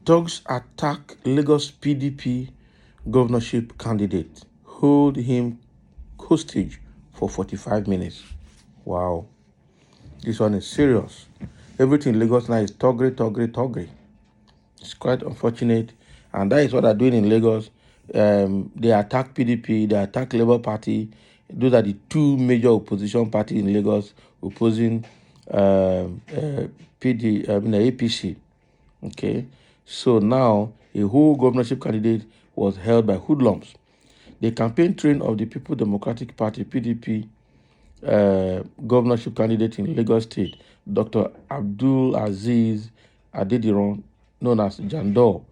Thugs attack Lagos PDP governorship candidate, hold him hostage for 45 minutes. Wow, this one is serious. Everything in Lagos now is toggery. It's quite unfortunate, and that is what they're doing in Lagos. They attack PDP, they attack Labour Party. Those are the two major opposition parties in Lagos opposing APC. Okay, so now a whole governorship candidate was held by hoodlums. The campaign train of the People Democratic Party (PDP) governorship candidate in Lagos State, Dr. Abdul Aziz Adediran, known as Jandor,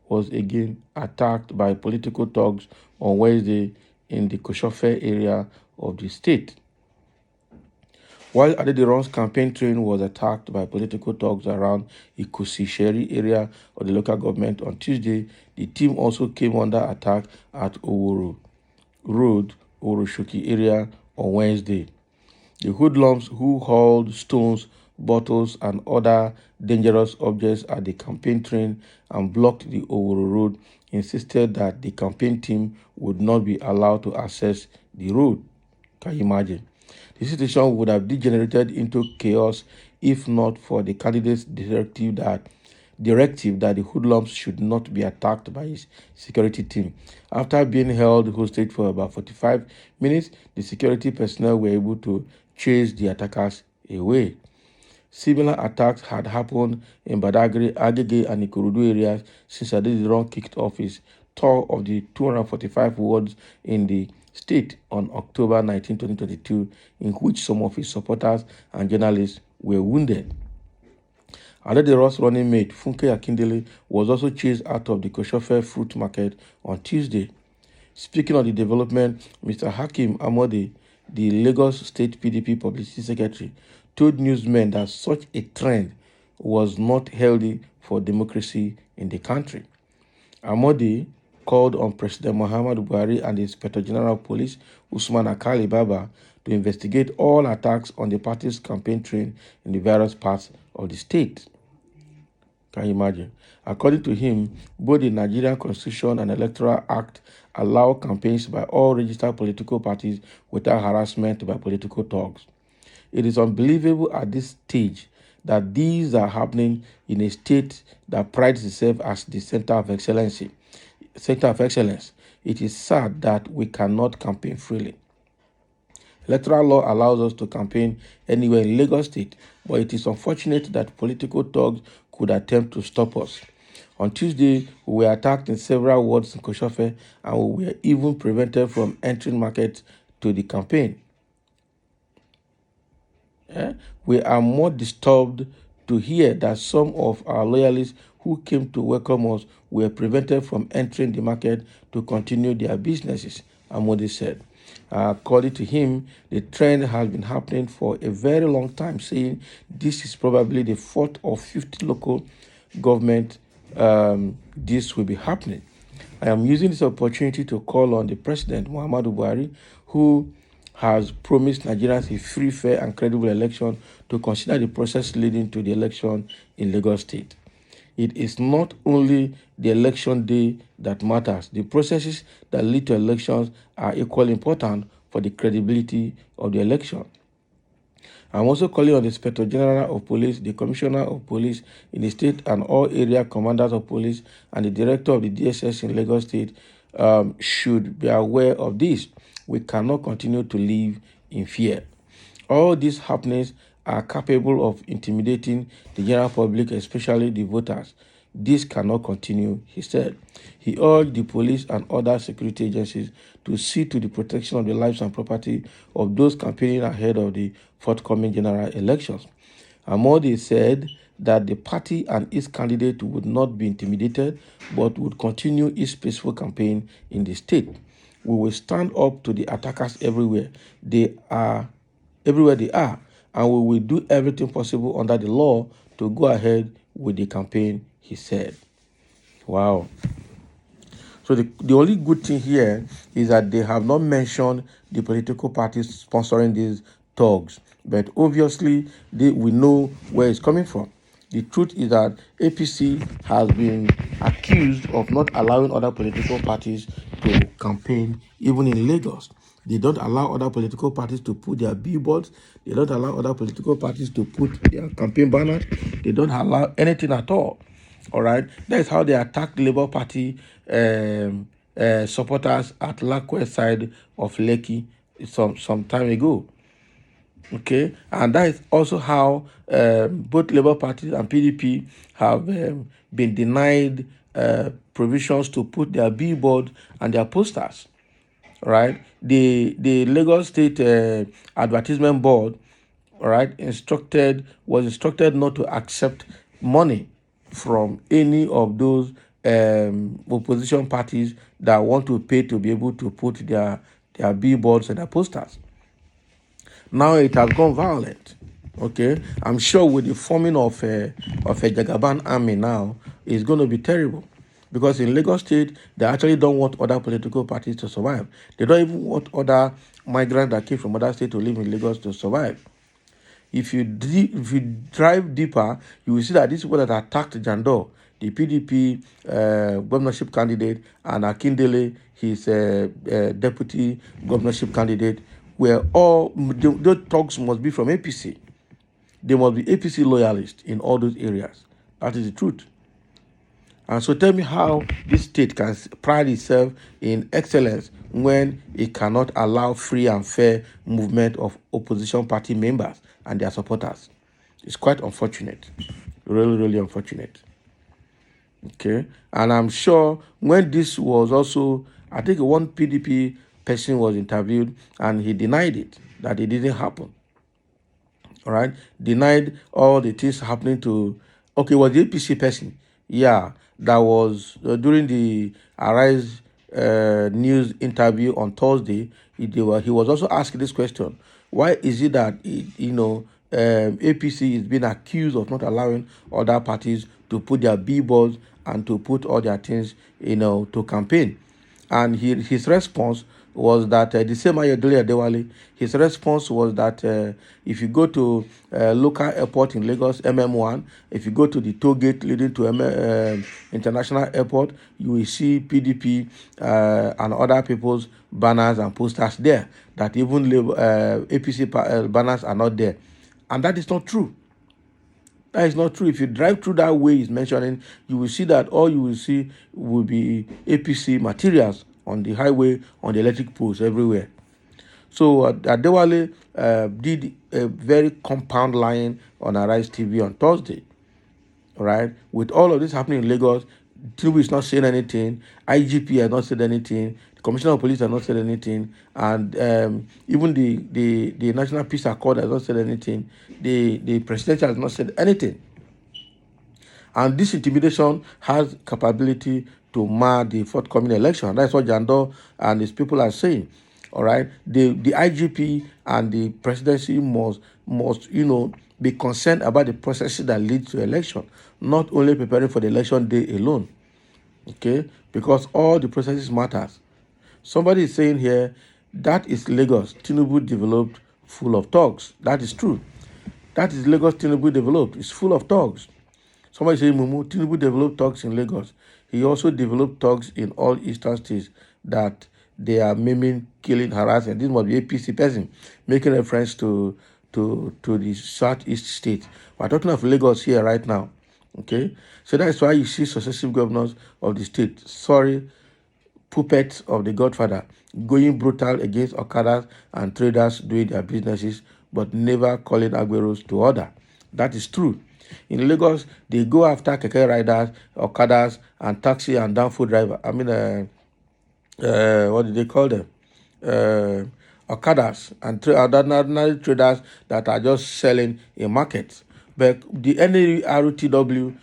was again attacked by political thugs on Wednesday in the Koshofe area of the state. While Adediran's campaign train was attacked by political thugs around Ikosi-Sheri area of the local government on Tuesday, the team also came under attack at Oworo Road, Oroshoki area on Wednesday. The hoodlums, who hauled stones, bottles, and other dangerous objects at the campaign train and blocked the Oworo Road, insisted that the campaign team would not be allowed to access the road. Can you imagine? The situation would have degenerated into chaos if not for the candidate's directive that the hoodlums should not be attacked by his security team. After being held hostage for about 45 minutes, the security personnel were able to chase the attackers away. Similar attacks had happened in Badagry, Agege, and Ikorodu areas since Adediran kicked off his tour of the 245 wards in the state on October 19, 2022, in which some of his supporters and journalists were wounded. Adediran's running mate, Funke Akindele, was also chased out of the Koshofe fruit market on Tuesday. Speaking of the development, Mr. Hakim Amode, the Lagos State PDP Publicity Secretary, told newsmen that such a trend was not healthy for democracy in the country. Amode called on President Muhammadu Buhari and the Inspector General of Police, Usman Akali Baba, to investigate all attacks on the party's campaign train in the various parts of the state. Can you imagine? According to him, both the Nigerian Constitution and Electoral Act allow campaigns by all registered political parties without harassment by political thugs. It is unbelievable at this stage that these are happening in a state that prides itself as the center of excellence. It is sad that we cannot campaign freely. Electoral law allows us to campaign anywhere in Lagos State, but it is unfortunate that political thugs could attempt to stop us. On Tuesday, we were attacked in several wards in Koshofe, and we were even prevented from entering markets to the campaign. We are more disturbed to hear that some of our loyalists who came to welcome us were prevented from entering the market to continue their businesses, Amode said. According to him, the trend has been happening for a very long time, saying this is probably the fourth or fifth local government this will be happening. I am using this opportunity to call on the President, Muhammadu Buhari, who has promised Nigerians a free, fair, and credible election, to consider the process leading to the election in Lagos State. It is not only the election day that matters. The processes that lead to elections are equally important for the credibility of the election. I'm also calling on the Inspector General of Police, the Commissioner of Police in the state, and all area commanders of police, and the Director of the DSS in Lagos State should be aware of this. We cannot continue to live in fear. All these happenings are capable of intimidating the general public, especially the voters. This cannot continue, he said. He urged the police and other security agencies to see to the protection of the lives and property of those campaigning ahead of the forthcoming general elections. Amode said that the party and its candidate would not be intimidated, but would continue its peaceful campaign in the state. We will stand up to the attackers everywhere they are, and we will do everything possible under the law to go ahead with the campaign, he said. Wow. So the only good thing here is that they have not mentioned the political parties sponsoring these thugs, but obviously we know where it's coming from. The truth is that APC has been accused of not allowing other political parties to campaign, even in Lagos. They don't allow other political parties to put their billboards. They don't allow other political parties to put their campaign banners. They don't allow anything at all. All right. That is how they attacked the Labour Party supporters at Lakwe side of Lekki some time ago. Okay, and that is also how both Labour Party and PDP have been denied provisions to put their billboard and their posters. Right, the Lagos State Advertisement Board, right, was instructed not to accept money from any of those opposition parties that want to pay to be able to put their billboards and their posters. Now it has gone violent. Okay, I'm sure with the forming of a Jagaban army now, it's going to be terrible. Because in Lagos State, they actually don't want other political parties to survive. They don't even want other migrants that came from other states to live in Lagos to survive. If you drive deeper, you will see that these people that attacked Jandor, the PDP governorship candidate, and Akindele, his deputy governorship candidate, were all, those thugs must be from APC. They must be APC loyalists in all those areas. That is the truth. And so tell me how this state can pride itself in excellence when it cannot allow free and fair movement of opposition party members and their supporters. It's quite unfortunate. Really, really unfortunate. Okay. And I'm sure when this was also, I think one PDP person was interviewed and he denied it, that it didn't happen. All right. Denied all the things happening to, okay, was the APC person? Yeah, that was during the Arise news interview on Thursday. He was also asked this question: why is it that APC is being accused of not allowing other parties to put their billboards and to put all their things, to campaign? And his response was that the same Ayodele Adewale, his response was that if you go to local airport in Lagos, MM1, if you go to the toll gate leading to International Airport, you will see PDP and other people's banners and posters there, that even APC banners are not there. And that is not true. That is not true. If you drive through that way he's mentioning, you will see that all you will see will be APC materials on the highway, on the electric poles, everywhere. So Adewale did a very compound lying on Arise TV on Thursday. All right. With all of this happening in Lagos, Tinubu is not saying anything. IGP has not said anything. The Commissioner of Police has not said anything. And even the National Peace Accord has not said anything. The Presidential has not said anything. And this intimidation has capability to mar the forthcoming election. That's what Jandor and his people are saying. All right. The IGP and the presidency must be concerned about the processes that lead to election, not only preparing for the election day alone. Okay, because all the processes matters. Somebody is saying here that is Lagos Tinubu developed full of thugs. That is true. That is Lagos Tinubu developed. It's full of thugs. Somebody saying Mumu Tinubu developed thugs in Lagos. He also developed thugs in all eastern states that they are maiming, killing, harassing. This must be APC person making reference to the southeast state. We're talking of Lagos here right now. Okay, so that's why you see successive governors of the state, puppets of the Godfather, going brutal against Okadas and traders doing their businesses, but never calling Agueros to order. That is true. In Lagos, they go after keke riders, Okadas, and taxi and downful driver. I mean, what do they call them? Okadas and ordinary traders that are just selling in markets. But the NRTW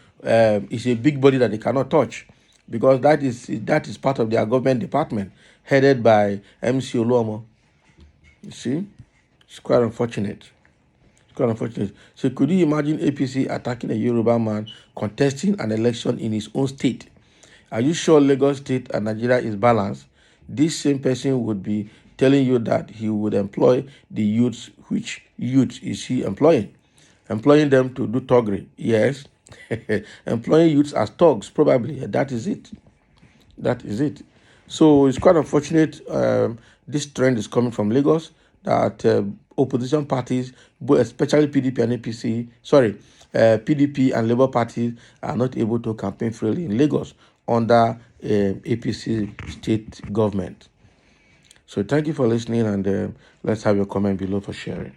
is a big body that they cannot touch, because that is part of their government department headed by MC Oluomo. You see, it's quite unfortunate. It's quite unfortunate. So could you imagine APC attacking a Yoruba man contesting an election in his own state? Are you sure Lagos State and Nigeria is balanced? This same person would be telling you that he would employ the youths. Which youth is he employing? Employing them to do thuggery. Yes, Employing youths as thugs, probably. That is it. That is it. So it's quite unfortunate. This trend is coming from Lagos that opposition parties, especially PDP and APC, PDP and Labour parties are not able to campaign freely in Lagos under APC state government. So thank you for listening, and let's have your comment below for sharing.